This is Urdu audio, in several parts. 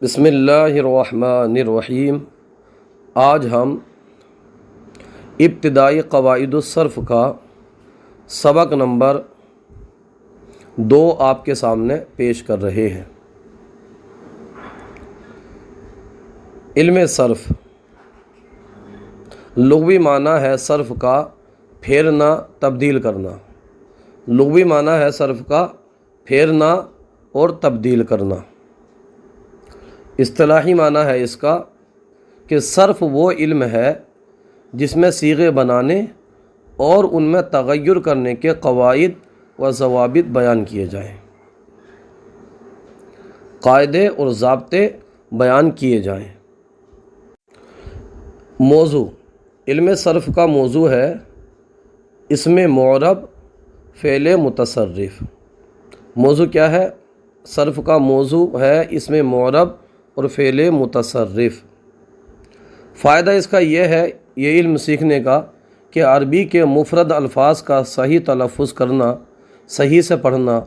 بسم اللہ الرحمن الرحیم۔ آج ہم ابتدائی قواعد الصرف کا سبق نمبر 2 آپ کے سامنے پیش کر رہے ہیں۔ علم صرف لغوی معنی ہے صرف کا پھیرنا، تبدیل کرنا۔ لغوی معنی ہے صرف کا پھیرنا اور تبدیل کرنا۔ اصطلاحی معنی ہے اس کا کہ صرف وہ علم ہے جس میں صیغے بنانے اور ان میں تغیر کرنے کے قواعد و ضوابط بیان کیے جائیں، قاعدے اور ضابطے بیان کیے جائیں۔ موضوع علم صرف کا موضوع ہے اسم معرب فعل متصرف۔ موضوع کیا ہے؟ صرف کا موضوع ہے اسم معرب اور فعل متصرف۔ فائدہ اس کا یہ ہے، یہ علم سیکھنے کا، کہ عربی کے مفرد الفاظ کا صحیح تلفظ کرنا، صحیح سے پڑھنا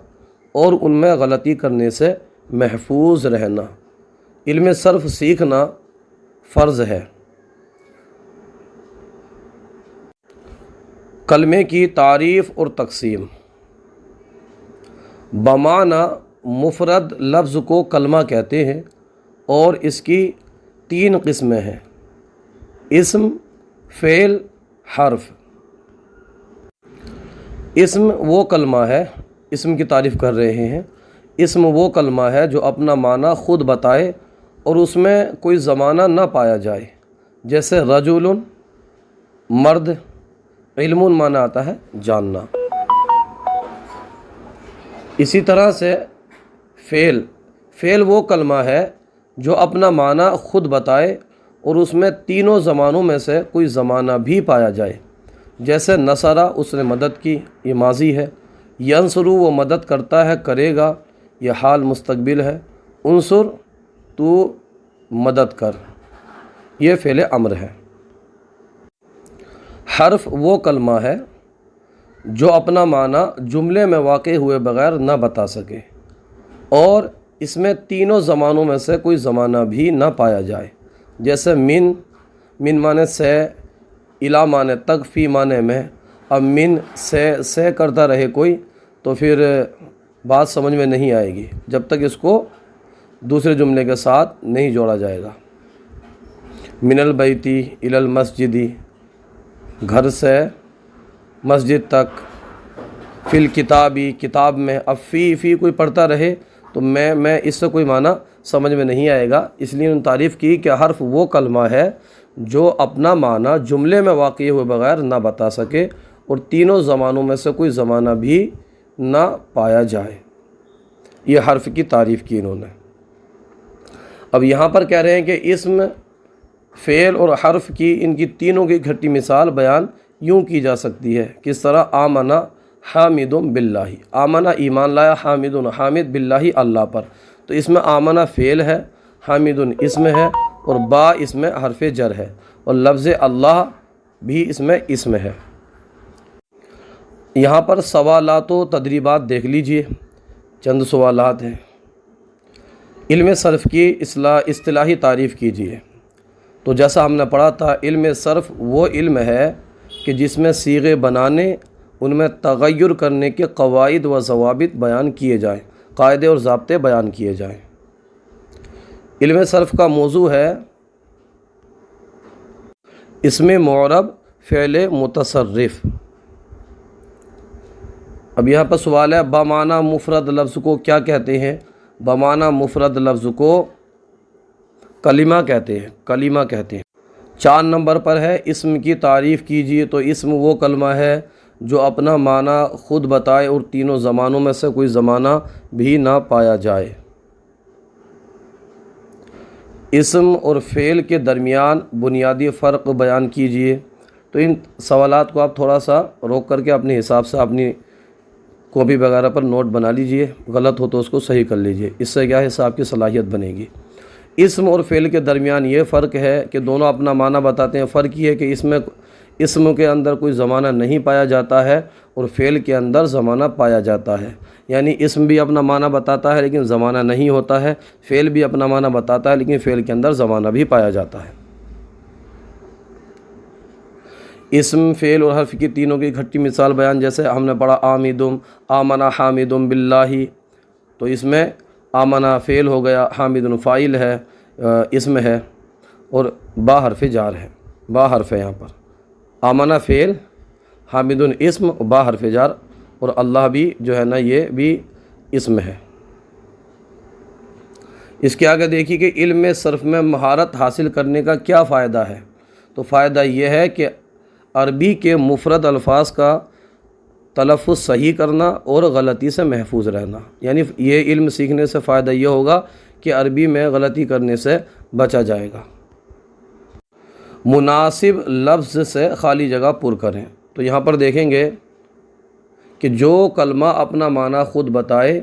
اور ان میں غلطی کرنے سے محفوظ رہنا۔ علم صرف سیکھنا فرض ہے۔ کلمے کی تعریف اور تقسیم۔ بمعنی مفرد لفظ کو کلمہ کہتے ہیں اور اس کی 3 قسمیں ہیں: اسم، فعل، حرف۔ اسم وہ کلمہ ہے، اسم کی تعریف کر رہے ہیں، اسم وہ کلمہ ہے جو اپنا معنی خود بتائے اور اس میں کوئی زمانہ نہ پایا جائے، جیسے رجل مرد، علم معنی آتا ہے جاننا۔ اسی طرح سے فعل وہ کلمہ ہے جو اپنا معنی خود بتائے اور اس میں تینوں زمانوں میں سے کوئی زمانہ بھی پایا جائے، جیسے نصرہ اس نے مدد کی، یہ ماضی ہے۔ ینصر وہ مدد کرتا ہے، کرے گا، یہ حال مستقبل ہے۔ انصر تو مدد کر، یہ فعل امر ہے۔ حرف وہ کلمہ ہے جو اپنا معنی جملے میں واقع ہوئے بغیر نہ بتا سکے اور اس میں تینوں زمانوں میں سے کوئی زمانہ بھی نہ پایا جائے، جیسے من معنی سے، الا معنی تک، فی معنی میں۔ اب من سے کرتا رہے کوئی تو پھر بات سمجھ میں نہیں آئے گی جب تک اس کو دوسرے جملے کے ساتھ نہیں جوڑا جائے گا۔ من البیتی الی المسجدی، گھر سے مسجد تک۔ فی الکتابی، کتاب میں۔ اب فی کوئی پڑھتا رہے تو میں اس سے کوئی معنی سمجھ میں نہیں آئے گا، اس لیے انہوں نے تعریف کی کہ حرف وہ کلمہ ہے جو اپنا معنی جملے میں واقع ہوئے بغیر نہ بتا سکے اور تینوں زمانوں میں سے کوئی زمانہ بھی نہ پایا جائے۔ یہ حرف کی تعریف کی انہوں نے۔ اب یہاں پر کہہ رہے ہیں کہ اسم، فعل اور حرف کی، ان کی تینوں کی اکٹھی مثال بیان یوں کی جا سکتی ہے۔ کس طرح؟ آمنا حامد باللہ، آمنا ایمان لایا، حامد حامد باللہ اللہ پر۔ تو اس میں آمنا فعل ہے، حامد اسم ہے اور با اس میں حرف جر ہے، اور لفظ اللہ بھی اس میں اسم ہے۔ یہاں پر سوالات و تدریبات دیکھ لیجئے، چند سوالات ہیں۔ علم صرف کی اصطلاحی تعریف کیجئے۔ تو جیسا ہم نے پڑھا تھا، علم صرف وہ علم ہے کہ جس میں صیغے بنانے، ان میں تغیر کرنے کے قواعد و ضوابط بیان کیے جائیں، قاعدے اور ضابطے بیان کیے جائیں۔ علم صرف کا موضوع ہے اسم معرب فعل متصرف۔ اب یہاں پر سوال ہے، بمعنی مفرد لفظ کو کیا کہتے ہیں؟ بمعنی مفرد لفظ کو کلمہ کہتے ہیں، کلمہ کہتے ہیں۔ 4 نمبر پر ہے اسم کی تعریف کیجیے۔ تو اسم وہ کلمہ ہے جو اپنا معنی خود بتائے اور تینوں زمانوں میں سے کوئی زمانہ بھی نہ پایا جائے۔ اسم اور فعل کے درمیان بنیادی فرق بیان کیجیے۔ تو ان سوالات کو آپ تھوڑا سا روک کر کے اپنے حساب سے اپنی کاپی وغیرہ پر نوٹ بنا لیجیے، غلط ہو تو اس کو صحیح کر لیجیے، اس سے کیا ہے آپ کی صلاحیت بنے گی۔ اسم اور فعل کے درمیان یہ فرق ہے کہ دونوں اپنا معنی بتاتے ہیں۔ فرق یہ ہے کہ اسم کے اندر کوئی زمانہ نہیں پایا جاتا ہے اور فعل کے اندر زمانہ پایا جاتا ہے، یعنی اسم بھی اپنا معنی بتاتا ہے لیکن زمانہ نہیں ہوتا ہے، فعل بھی اپنا معنی بتاتا ہے لیکن فعل کے اندر زمانہ بھی پایا جاتا ہے۔ اسم، فعل اور حرف کی تینوں کی اکٹھی مثال بیان، جیسے ہم نے پڑھا آمنا حامدم باللہ، تو اس میں آمنا فعل ہو گیا، حامد فاعل ہے، اسم ہے، اور با حرف جار ہے، با حرف ہے یہاں پر، آمنا فعل، حامد اسم، با حرف جار، اور اللہ بھی جو ہے نا یہ بھی اسم ہے۔ اس کے آگے دیکھیے کہ علم صرف میں مہارت حاصل کرنے کا کیا فائدہ ہے؟ تو فائدہ یہ ہے کہ عربی کے مفرد الفاظ کا تلفظ صحیح کرنا اور غلطی سے محفوظ رہنا، یعنی یہ علم سیکھنے سے فائدہ یہ ہوگا کہ عربی میں غلطی کرنے سے بچا جائے گا۔ مناسب لفظ سے خالی جگہ پر کریں، تو یہاں پر دیکھیں گے کہ جو کلمہ اپنا معنی خود بتائے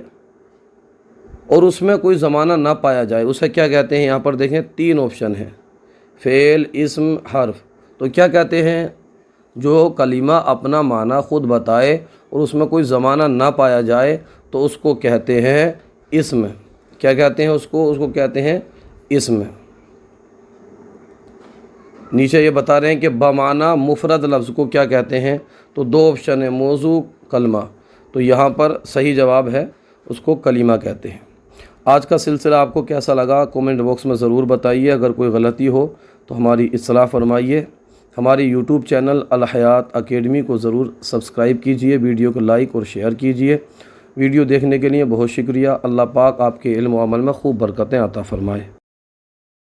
اور اس میں کوئی زمانہ نہ پایا جائے اسے کیا کہتے ہیں؟ یہاں پر دیکھیں 3 آپشن ہیں، فعل، اسم، حرف۔ تو کیا کہتے ہیں؟ جو کلمہ اپنا معنی خود بتائے اور اس میں کوئی زمانہ نہ پایا جائے تو اس کو کہتے ہیں اسم۔ کیا کہتے ہیں اس کو کہتے ہیں اسم۔ نیچے یہ بتا رہے ہیں کہ بمعنی مفرد لفظ کو کیا کہتے ہیں؟ تو 2 آپشن ہیں، موضوع، کلمہ۔ تو یہاں پر صحیح جواب ہے اس کو کلمہ کہتے ہیں۔ آج کا سلسلہ آپ کو کیسا لگا کومنٹ باکس میں ضرور بتائیے، اگر کوئی غلطی ہو تو ہماری اصلاح فرمائیے۔ ہماری یوٹیوب چینل الحیات اکیڈمی کو ضرور سبسکرائب کیجئے، ویڈیو کو لائک اور شیئر کیجئے۔ ویڈیو دیکھنے کے لیے بہت شکریہ۔ اللہ پاک آپ کے علم و عمل میں خوب برکتیں عطا فرمائے۔